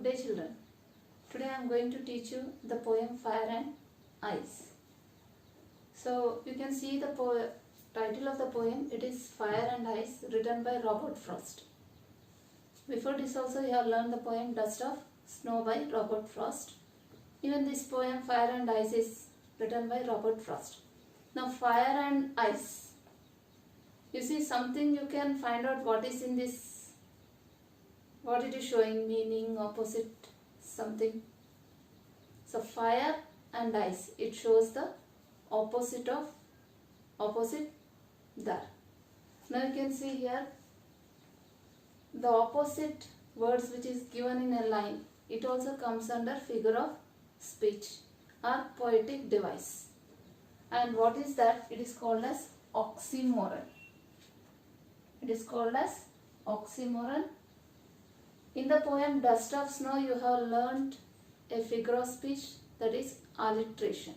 Good day children. Today I am going to teach you the poem Fire and Ice. So you can see the title of the poem. It is Fire and Ice, written by Robert Frost. Before this also you have learned the poem Dust of Snow by Robert Frost. Even this poem Fire and Ice is written by Robert Frost. Now fire and ice. You see something, you can find out what is in this, what it is showing, meaning, opposite, something. So fire and ice, it shows the opposite of opposite there. Now you can see here the opposite words which is given in a line. It also comes under figure of speech or poetic device. And what is that? It is called as oxymoron. It is called as oxymoron. In the poem Dust of Snow, you have learnt a figure of speech, that is alliteration.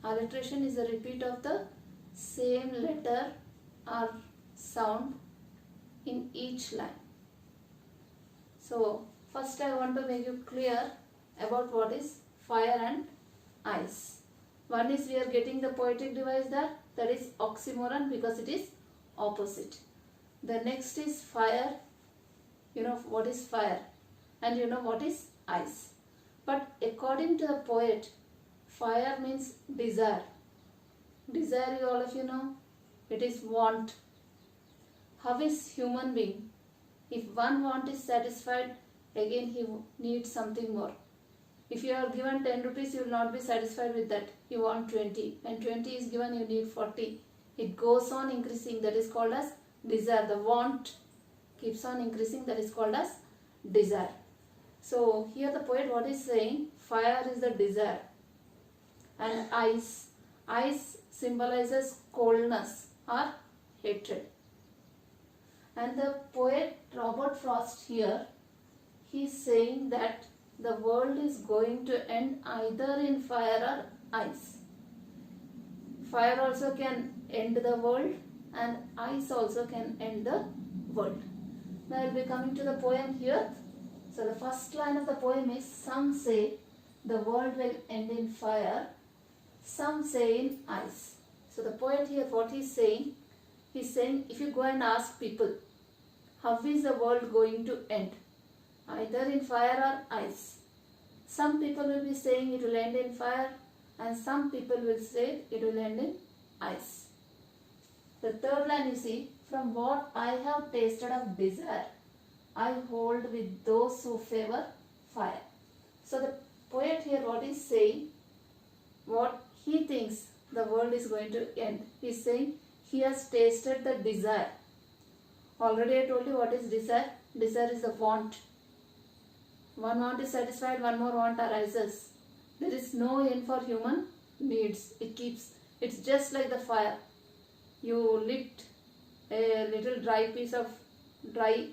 Alliteration is a repeat of the same letter or sound in each line. So first I want to make you clear about what is fire and ice. One is we are getting the poetic device there, that is oxymoron, because it is opposite. The next is fire. You know what is fire and you know what is ice. But according to the poet, fire means desire. Desire, all of you know, it is want. How is human being? If one want is satisfied, again he needs something more. If you are given 10 rupees, you will not be satisfied with that. You want 20. When 20 is given, you need 40. It goes on increasing. That is called as desire. The want keeps on increasing. That is called as desire. So here the poet what is saying? Fire is the desire. And ice. Ice symbolizes coldness or hatred. And the poet Robert Frost here, he is saying that the world is going to end either in fire or ice. Fire also can end the world and ice also can end the world. Now I will be coming to the poem here. So the first line of the poem is, some say the world will end in fire, some say in ice. So the poet here what he is saying if you go and ask people, how is the world going to end? Either in fire or ice. Some people will be saying it will end in fire and some people will say it will end in ice. The third line you see, from what I have tasted of desire, I hold with those who favor fire. So the poet here what is saying, what he thinks the world is going to end. He is saying he has tasted the desire. Already I told you what is desire. Desire is the want. One want is satisfied, one more want arises. There is no end for human needs. It's just like the fire. You lit a little dry piece of dry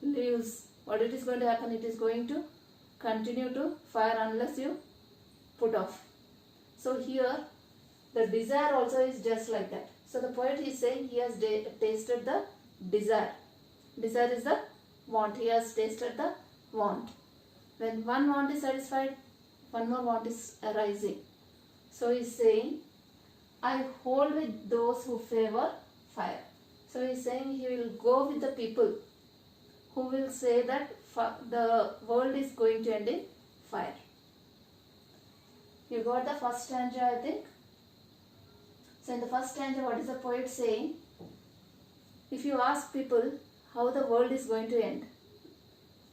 leaves. What it is going to happen? It is going to continue to fire unless you put off. So here the desire also is just like that. So the poet is saying he has tasted the desire. Desire is the want. He has tasted the want. When one want is satisfied, one more want is arising. So he is saying, I hold with those who favor fire. So he is saying he will go with the people who will say that the world is going to end in fire. You got the first stanza, I think. So in the first stanza, what is the poet saying? If you ask people how the world is going to end,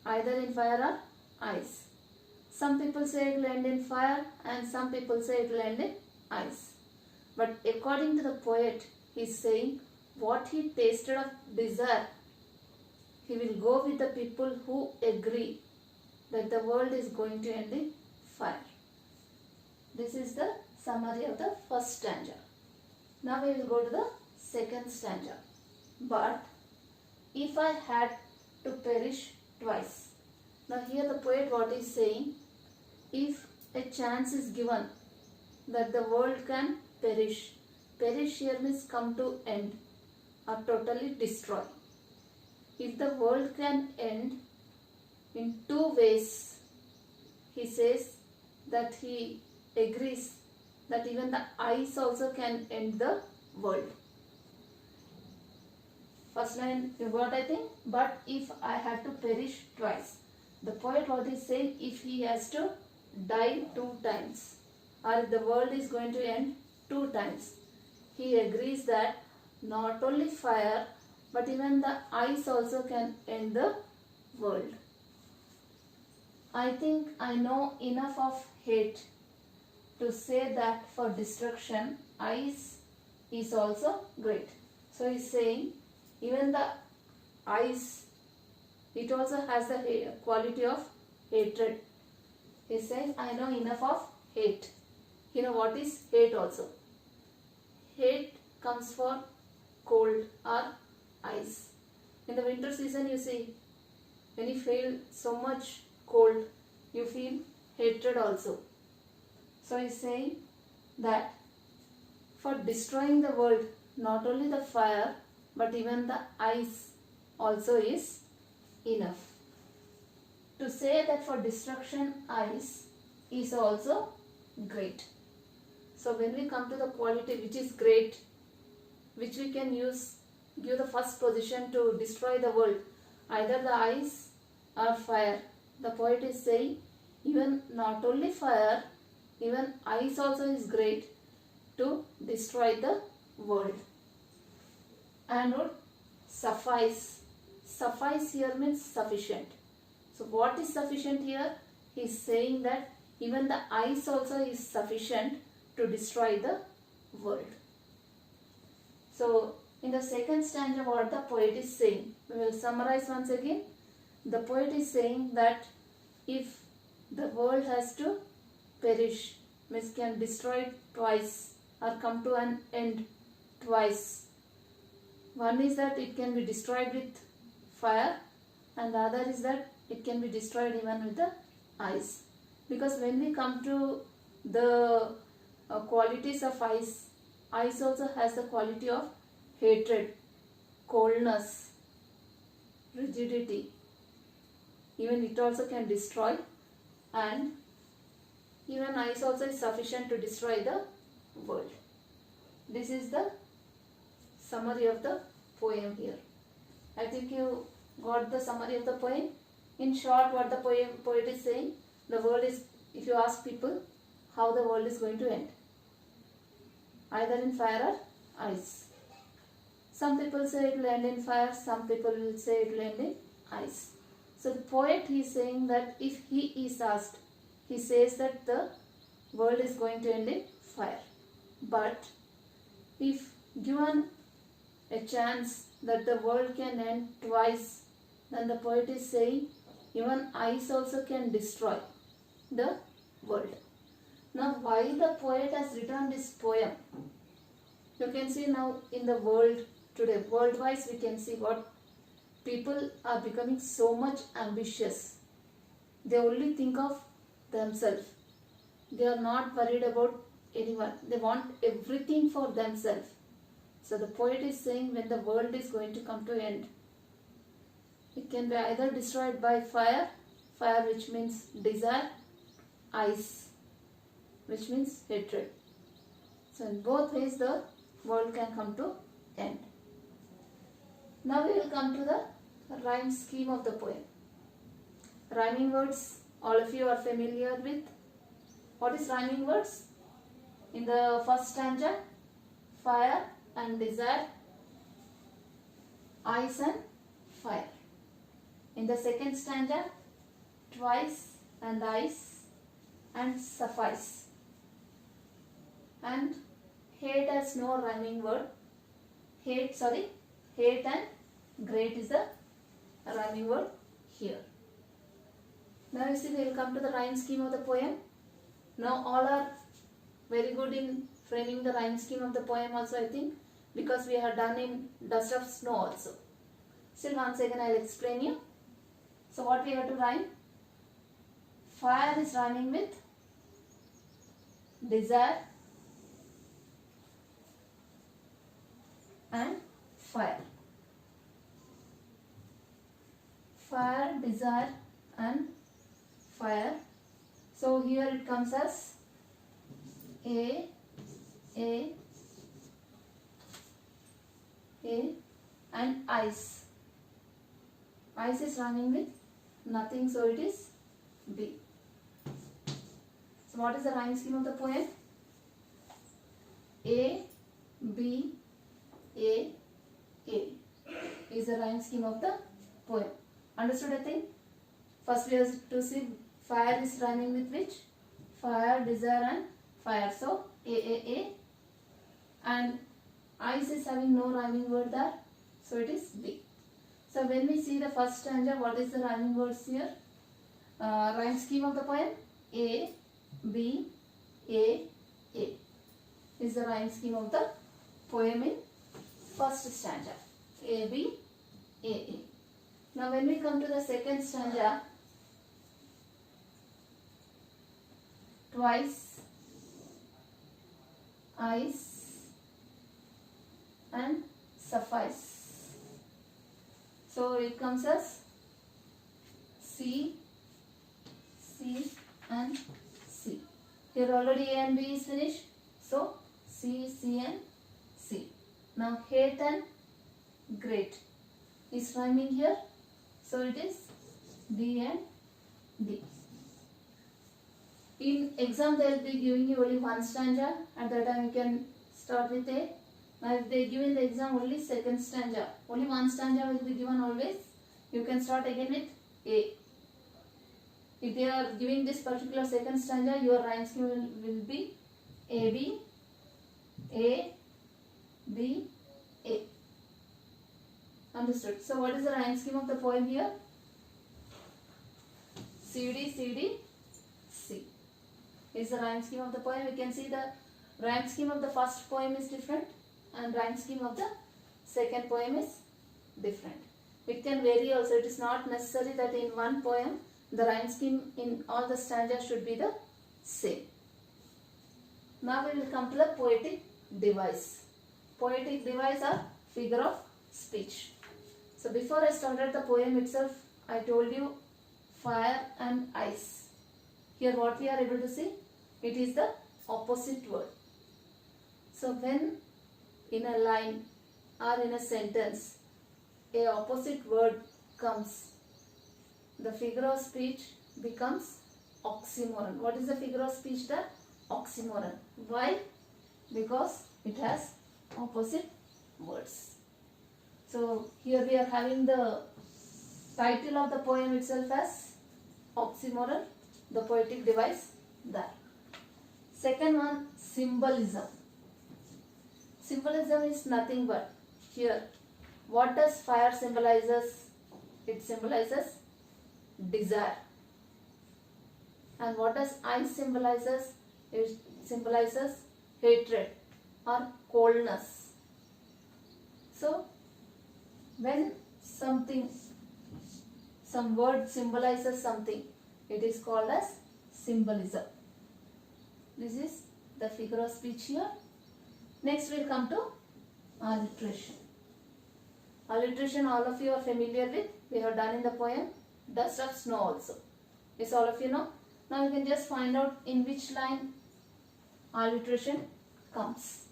either in fire or ice. Some people say it will end in fire and some people say it will end in ice. But according to the poet, he is saying what he tasted of desire, he will go with the people who agree that the world is going to end in fire. This is the summary of the first stanza. Now we will go to the second stanza. But if I had to perish twice. Now here the poet what is saying, if a chance is given that the world can perish. Perish here means come to end or totally destroy. If the world can end in two ways. He says that he agrees that even the ice also can end the world. First line you got, I think. But if I have to perish twice. The poet what is saying, if he has to die 2 times, or if the world is going to end 2 times, he agrees that not only fire but even the ice also can end the world. I think I know enough of hate to say that for destruction, ice is also great. So he is saying even the ice, it also has the quality of hatred. He says, I know enough of hate. You know what is hate also? Hate comes for cold or ice. In the winter season, you see, when you feel so much cold, you feel hatred also. So he is saying that for destroying the world, not only the fire but even the ice also is enough. To say that for destruction, ice is also great. So when we come to the quality which is great, which we can use, give the first position to destroy the world, either the ice or fire. The poet is saying even not only fire, even ice also is great to destroy the world. And would suffice. Suffice here means sufficient. So what is sufficient here? He is saying that even the ice also is sufficient to destroy the world. So in the second stanza what the poet is saying, we will summarize once again. The poet is saying that if the world has to perish, means can destroy twice or come to an end twice. One is that it can be destroyed with fire, and the other is that it can be destroyed even with the ice. Because when we come to the qualities of ice, ice also has the quality of hatred, coldness, rigidity. Even it also can destroy, and even ice also is sufficient to destroy the world. This is the summary of the poem here. I think you got the summary of the poem. In short, what the poet is saying, the world is, if you ask people how the world is going to end, either in fire or ice. Some people say it will end in fire, some people will say it will end in ice. So the poet, he is saying that if he is asked, he says that the world is going to end in fire. But if given a chance that the world can end twice, then the poet is saying even ice also can destroy the world. Now why the poet has written this poem? You can see now in the world today, worldwide we can see what people are becoming so much ambitious. They only think of themselves. They are not worried about anyone. They want everything for themselves. So the poet is saying when the world is going to come to end, it can be either destroyed by fire, fire which means desire, ice which means hatred. So in both ways the world can come to end. Now we will come to the rhyme scheme of the poem. Rhyming words, all of you are familiar with. What is rhyming words? In the first stanza, fire and desire, ice and fire. In the second stanza, twice and ice and suffice. And hate has no rhyming word. Hate and great is the rhyming word here. Now you see we will come to the rhyme scheme of the poem. Now all are very good in framing the rhyme scheme of the poem also, I think, because we have done in Dust of Snow also. Still once again I will explain you. So what we have to rhyme? Fire is rhyming with desire and fire. Fire, desire and fire. So here it comes as A, and ice. Ice is rhyming with nothing, so it is B. So what is the rhyme scheme of the poem? A, B, A is the rhyme scheme of the poem. Understood, I think? First we have to see fire is rhyming with which? Fire, desire and fire. So A. And ice is having no rhyming word there. So it is B. So when we see the first stanza, what is the rhyming words here? Rhyme scheme of the poem? A, B, A is the rhyme scheme of the poem in first stanza. A, B, A. Now when we come to the second stanza, twice, ice and suffice. So it comes as C and C. Here already A and B is finished. So C and C. Now hate and great is rhyming here. So it is B and D. In exam they will be giving you only one stanza. At that time you can start with A. Now if they give in the exam only second stanza, only one stanza will be given always, you can start again with A. If they are giving this particular second stanza, your rhyme scheme will be A, B, A, B, A. Understood? So what is the rhyme scheme of the poem here? C, D, C is the rhyme scheme of the poem. You can see the rhyme scheme of the first poem is different and rhyme scheme of the second poem is different. It can vary also. It is not necessary that in one poem the rhyme scheme in all the stanzas should be the same. Now we will come to the poetic device. Poetic device or figure of speech. So before I started the poem itself, I told you fire and ice. Here what we are able to see? It is the opposite word. So when in a line or in a sentence a opposite word comes, the figure of speech becomes oxymoron. What is the figure of speech there? Oxymoron. Why? Because it has opposite words. So here we are having the title of the poem itself as oxymoron, the poetic device there. Second one, symbolism. Symbolism is nothing but here. What does fire symbolizes? It symbolizes desire. And what does ice symbolizes? It symbolizes hatred or coldness. So when some word symbolizes something, it is called as symbolism. This is the figure of speech here. Next we will come to alliteration. Alliteration all of you are familiar with. We have done in the poem Dust of Snow also. Yes, all of you know. Now you can just find out in which line alliteration comes.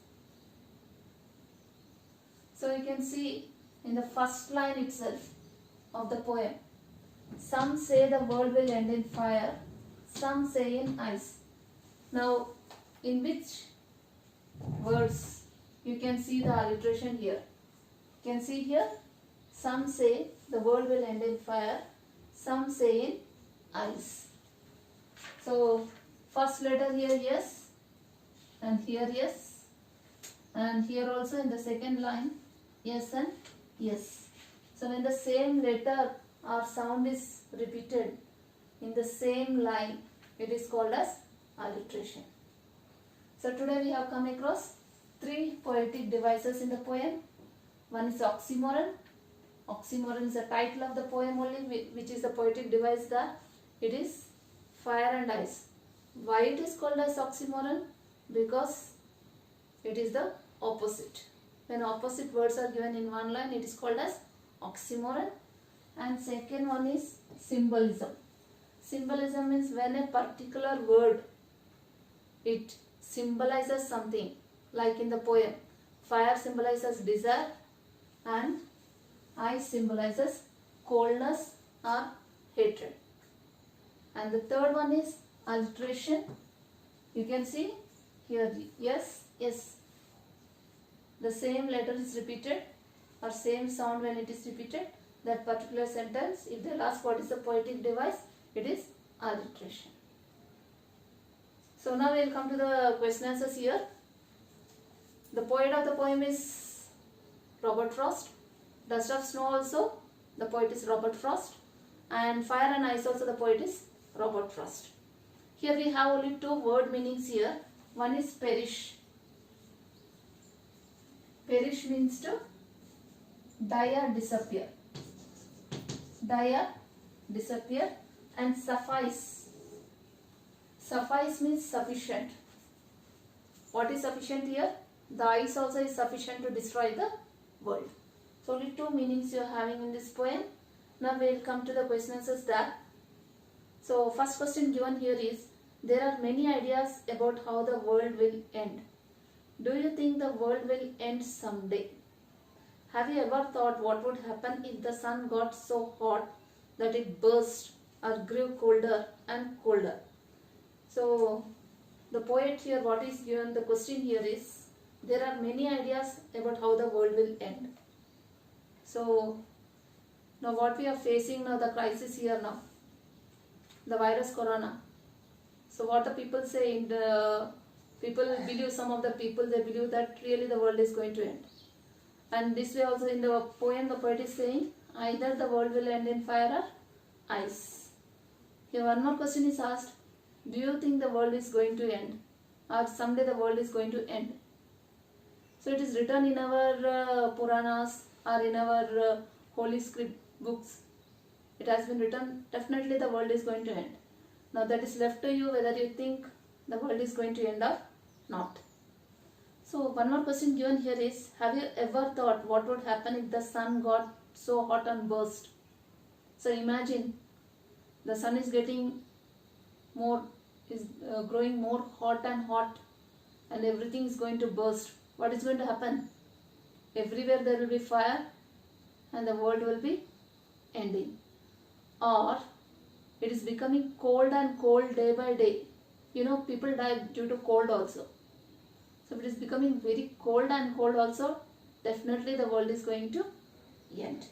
So you can see in the first line itself of the poem, some say the world will end in fire, some say in ice. Now in which words you can see the alliteration here? You can see here, some say the world will end in fire, some say in ice. So first letter here yes, and here yes, and here also in the second line yes and yes. So when the same letter or sound is repeated in the same line, it is called as alliteration. So today we have come across three poetic devices in the poem. One is oxymoron. Oxymoron is the title of the poem only, which is the poetic device there. It is fire and ice. Why it is called as oxymoron? Because it is the opposite. When opposite words are given in one line, it is called as oxymoron. And second one is symbolism. Symbolism means when a particular word, it symbolizes something. Like in the poem, fire symbolizes desire and ice symbolizes coldness or hatred. And the third one is alliteration. You can see here, yes, yes. The same letter is repeated or same sound when it is repeated. That particular sentence, if they ask what is the poetic device, it is alliteration. So now we will come to the question answers here. The poet of the poem is Robert Frost. Dust of Snow also, the poet is Robert Frost. And Fire and Ice also, the poet is Robert Frost. Here we have only two word meanings here. One is perish. Perish means to die or disappear. Die or disappear. And suffice. Suffice means sufficient. What is sufficient here? The ice also is sufficient to destroy the world. So only two meanings you are having in this poem. Now we will come to the question answers that. So first question given here is, there are many ideas about how the world will end. Do you think the world will end someday? Have you ever thought what would happen if the sun got so hot that it burst or grew colder and colder? So the poet here, what is given, the question here is, there are many ideas about how the world will end. So now what we are facing now, the crisis here now, the virus corona. So what the people say, in the people believe, some of the people, they believe that really the world is going to end. And this way also in the poem, the poet is saying either the world will end in fire or ice. Here one more question is asked, do you think the world is going to end or someday the world is going to end? So it is written in our Puranas or in our holy script books. It has been written, definitely the world is going to end. Now that is left to you whether you think the world is going to end or not. So one more question given here is, have you ever thought what would happen if the sun got so hot and burst? So imagine the sun is getting more, is growing more hot and everything is going to burst. What is going to happen? Everywhere there will be fire and the world will be ending. Or it is becoming cold and cold day by day. You know, people die due to cold also. So if it is becoming very cold and cold also, definitely the world is going to end.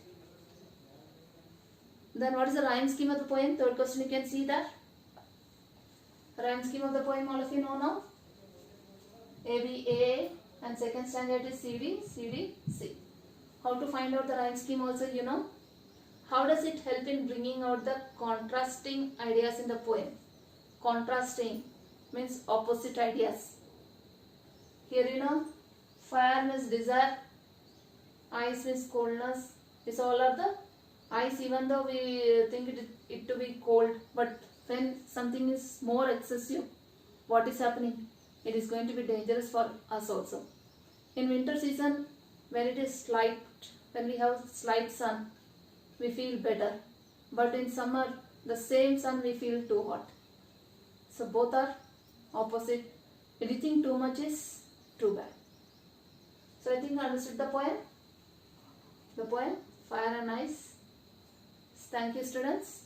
Then what is the rhyme scheme of the poem? Third question, you can see that. Rhyme scheme of the poem, all of you know now. A, B, A, and second standard is C, D, C, D, C. How to find out the rhyme scheme also, you know. How does it help in bringing out the contrasting ideas in the poem? Contrasting means opposite ideas. Here you know, fire means desire, ice means coldness. These all are the ice, even though we think it to be cold, but when something is more excessive, what is happening? It is going to be dangerous for us also. In winter season, when it is slight, when we have slight sun, we feel better. But in summer, the same sun we feel too hot. So both are opposite. Anything too much is too bad. So I think you understood the poem. The poem, Fire and Ice. Thank you, students.